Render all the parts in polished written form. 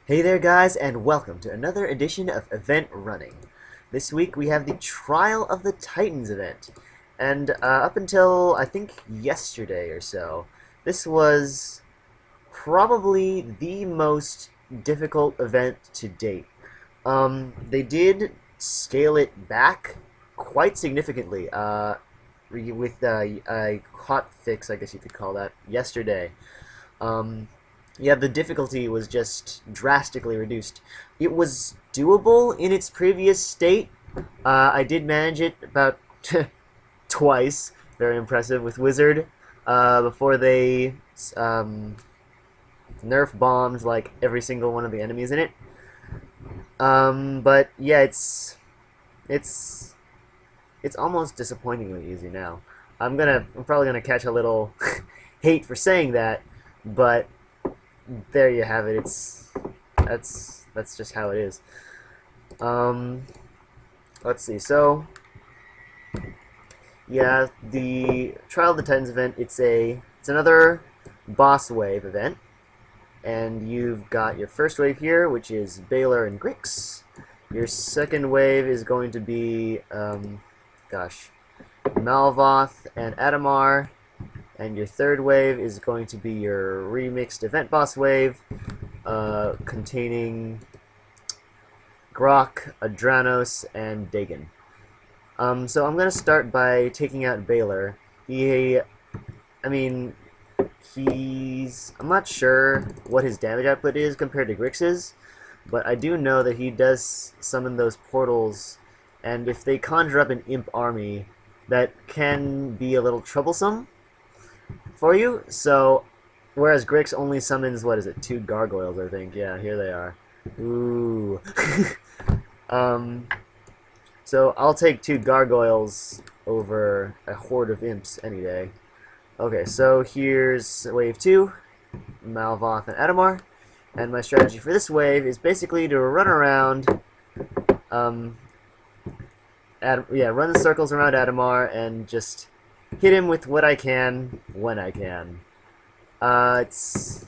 Hey there guys, and welcome to another edition of Event Running. This week we have the Trial of the Titans event, and up until I think yesterday or so, this was probably the most difficult event to date. They did scale it back quite significantly with a hot fix, I guess you could call that, yesterday. Yeah, the difficulty was just drastically reduced. It was doable in its previous state. I did manage it about twice. Very impressive with Wizard. Before they nerf bombed like every single one of the enemies in it. But yeah, it's almost disappointingly easy now. I'm probably gonna catch a little hate for saying that, but there you have it. That's just how it is. Let's see. So yeah, the Trial of the Titans event. It's another boss wave event, and you've got your first wave here, which is Baylor and Grix. Your second wave is going to be Malvoth and Adamar. And your third wave is going to be your remixed event boss wave, containing Grok, Adranos, and Dagon. So I'm going to start by taking out Baylor. I'm not sure what his damage output is compared to Grix's, but I do know that he does summon those portals, and if they conjure up an imp army, that can be a little troublesome for you. So whereas Grix only summons, what is it, 2 gargoyles, I think. Yeah, here they are. Ooh. So I'll take 2 gargoyles over a horde of imps any day. Okay, so here's wave 2, Malvoth and Adamar, and my strategy for this wave is basically to run around, run the circles around Adamar and just hit him with what I can, when I can. It's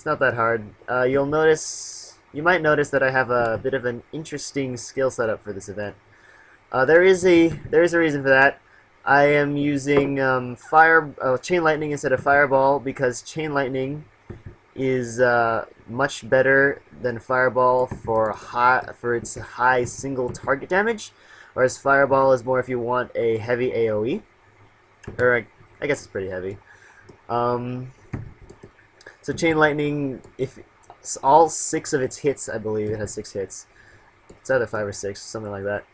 not that hard. You might notice that I have a bit of an interesting skill setup for this event. There is a reason for that. I am using Chain Lightning instead of Fireball because Chain Lightning is much better than Fireball for its high single target damage, whereas Fireball is more if you want a heavy AoE. Or I guess it's pretty heavy. So Chain Lightning, if all 6 of its hits, I believe it has 6 hits. It's either 5 or 6, something like that.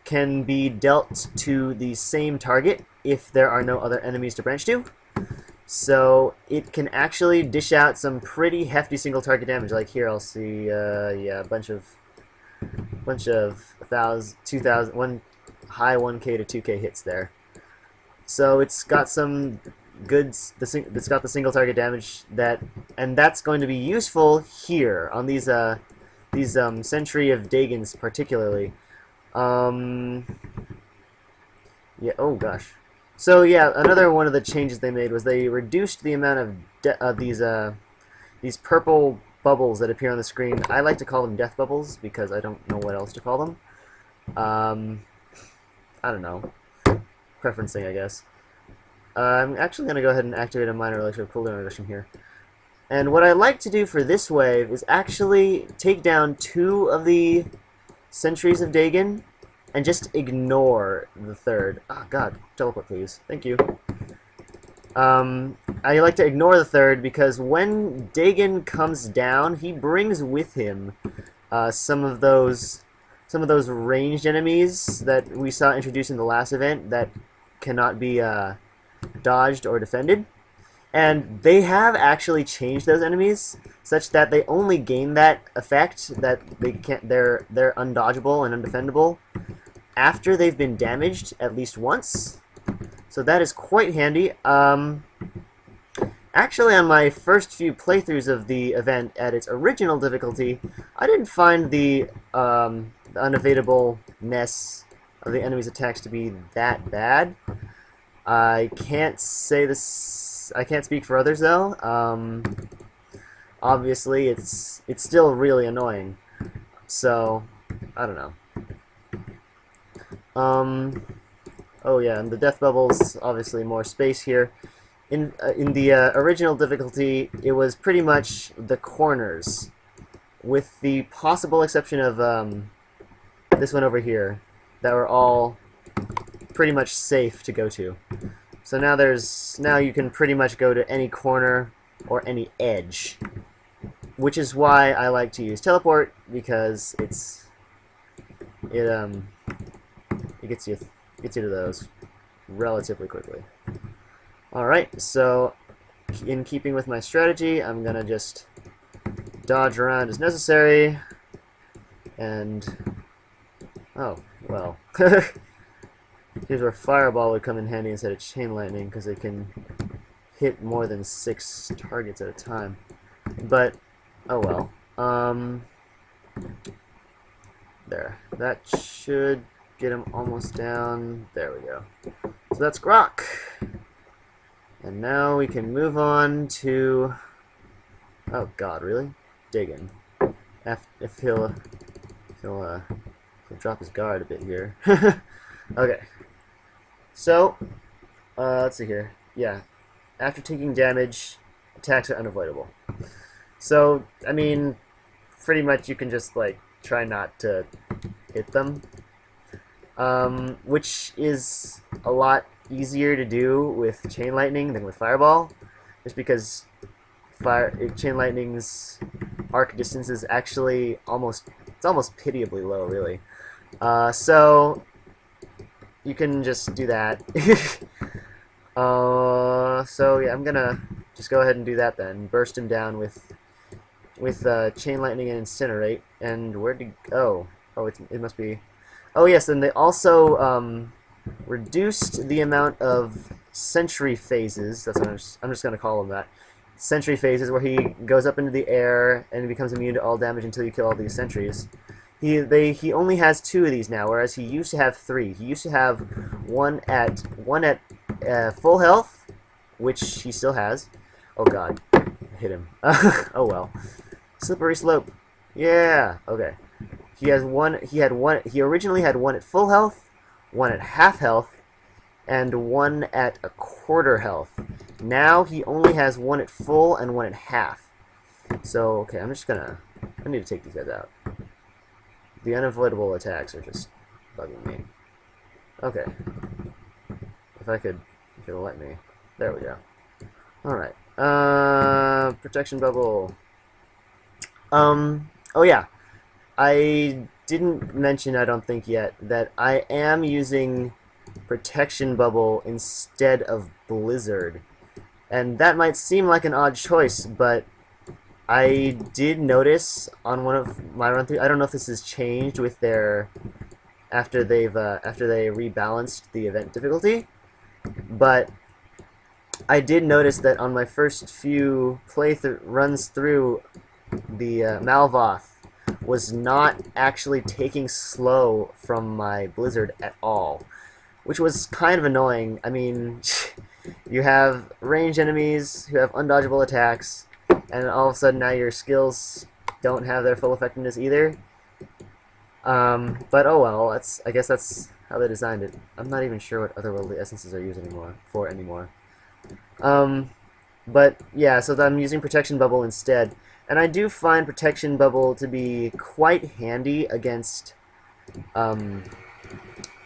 Can be dealt to the same target if there are no other enemies to branch to. So it can actually dish out some pretty hefty single target damage. Like here, I'll see, yeah, a bunch of 1,000, 2,000, high 1K to 2K hits there. So it's got some it's got the single target damage and that's going to be useful here on these Sentry of Dagons particularly. Yeah. Oh gosh. So yeah, another one of the changes they made was they reduced the amount of these purple bubbles that appear on the screen. I like to call them death bubbles because I don't know what else to call them. I don't know. Preferencing, I guess. I'm actually going to go ahead and activate a minor electric cooldown reduction here. And what I like to do for this wave is actually take down 2 of the Sentries of Dagon and just ignore the third. Oh god, teleport please. Thank you. I like to ignore the third because when Dagon comes down, he brings with him some of those ranged enemies that we saw introduced in the last event that cannot be dodged or defended, and they have actually changed those enemies such that they only gain that effect that they're undodgeable and undefendable after they've been damaged at least once. So that is quite handy. Actually, on my first few playthroughs of the event at its original difficulty, I didn't find the unevadableness of the enemy's attacks to be that bad. I can't say this. I can't speak for others though. obviously it's still really annoying. So, I don't know. Oh yeah, and the death bubbles, obviously more space here. In the original difficulty, it was pretty much the corners, with the possible exception of this one over here, that were all pretty much safe to go to. So now you can pretty much go to any corner or any edge, which is why I like to use teleport, because it gets you to those relatively quickly. Alright, so in keeping with my strategy, I'm gonna just dodge around as necessary, and oh, well. Here's where Fireball would come in handy instead of Chain Lightning, because it can hit more than 6 targets at a time. But, oh well. There. That should get him almost down. There we go. So that's Grok. And now we can move on to... Oh god, really? Dagon. If he'll drop his guard a bit here. Okay. So, let's see here. Yeah. After taking damage, attacks are unavoidable. So, I mean, pretty much you can just, like, try not to hit them. Which is a lot easier to do with Chain Lightning than with Fireball. Just because Chain Lightning's arc distance is actually almost pitiably low, really. So you can just do that. So yeah, I'm gonna just go ahead and do that then. Burst him down with Chain Lightning and Incinerate. And where'd he go? Oh, it must be. Oh yes, and they also reduced the amount of Sentry Phases. That's what I'm just gonna call them that. Sentry Phases, where he goes up into the air and becomes immune to all damage until you kill all these sentries. He only has 2 of these now, whereas he used to have 3. He used to have one at full health, which he still has. Oh god, hit him. Oh well. Slippery slope. Yeah. Okay. He has one. He originally had 1 at full health, 1 at half health, and 1 at a quarter health. Now he only has 1 at full and 1 at half. So okay, I need to take these guys out. The unavoidable attacks are just bugging me. Okay. If it'll let me. There we go. Alright. Protection bubble. Oh yeah. I didn't mention, I don't think yet, that I am using Protection Bubble instead of Blizzard. And that might seem like an odd choice, but I did notice on one of my run-through, I don't know if this has changed with their after they rebalanced the event difficulty, but I did notice that on my first few runs through, the Malvoth was not actually taking slow from my Blizzard at all, which was kind of annoying. I mean, you have ranged enemies who have undodgeable attacks, and all of a sudden now your skills don't have their full effectiveness either. But oh well, I guess that's how they designed it. I'm not even sure what otherworldly essences are used anymore. But yeah, so I'm using Protection Bubble instead. And I do find Protection Bubble to be quite handy against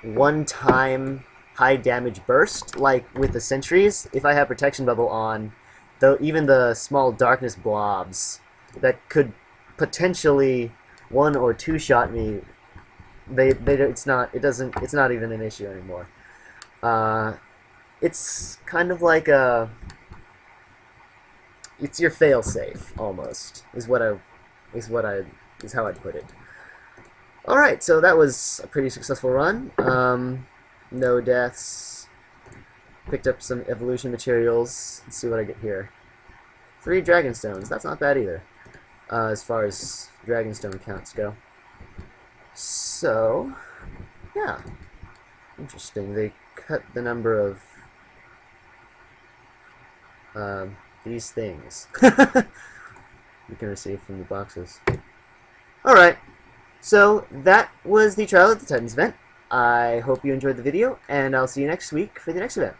one-time high damage burst, like with the sentries. If I have Protection Bubble on, though, even the small darkness blobs that could potentially 1 or 2 shot me, it's not even an issue anymore. It's kind of like it's your fail-safe, almost, is how I'd put it. Alright, so that was a pretty successful run. No deaths. Picked up some evolution materials. Let's see what I get here. 3 Dragonstones. That's not bad either, as far as Dragonstone counts go. So, yeah. Interesting. They cut the number of these things. you can receive from the boxes. Alright, so that was the Trial of the Titans event. I hope you enjoyed the video, and I'll see you next week for the next event.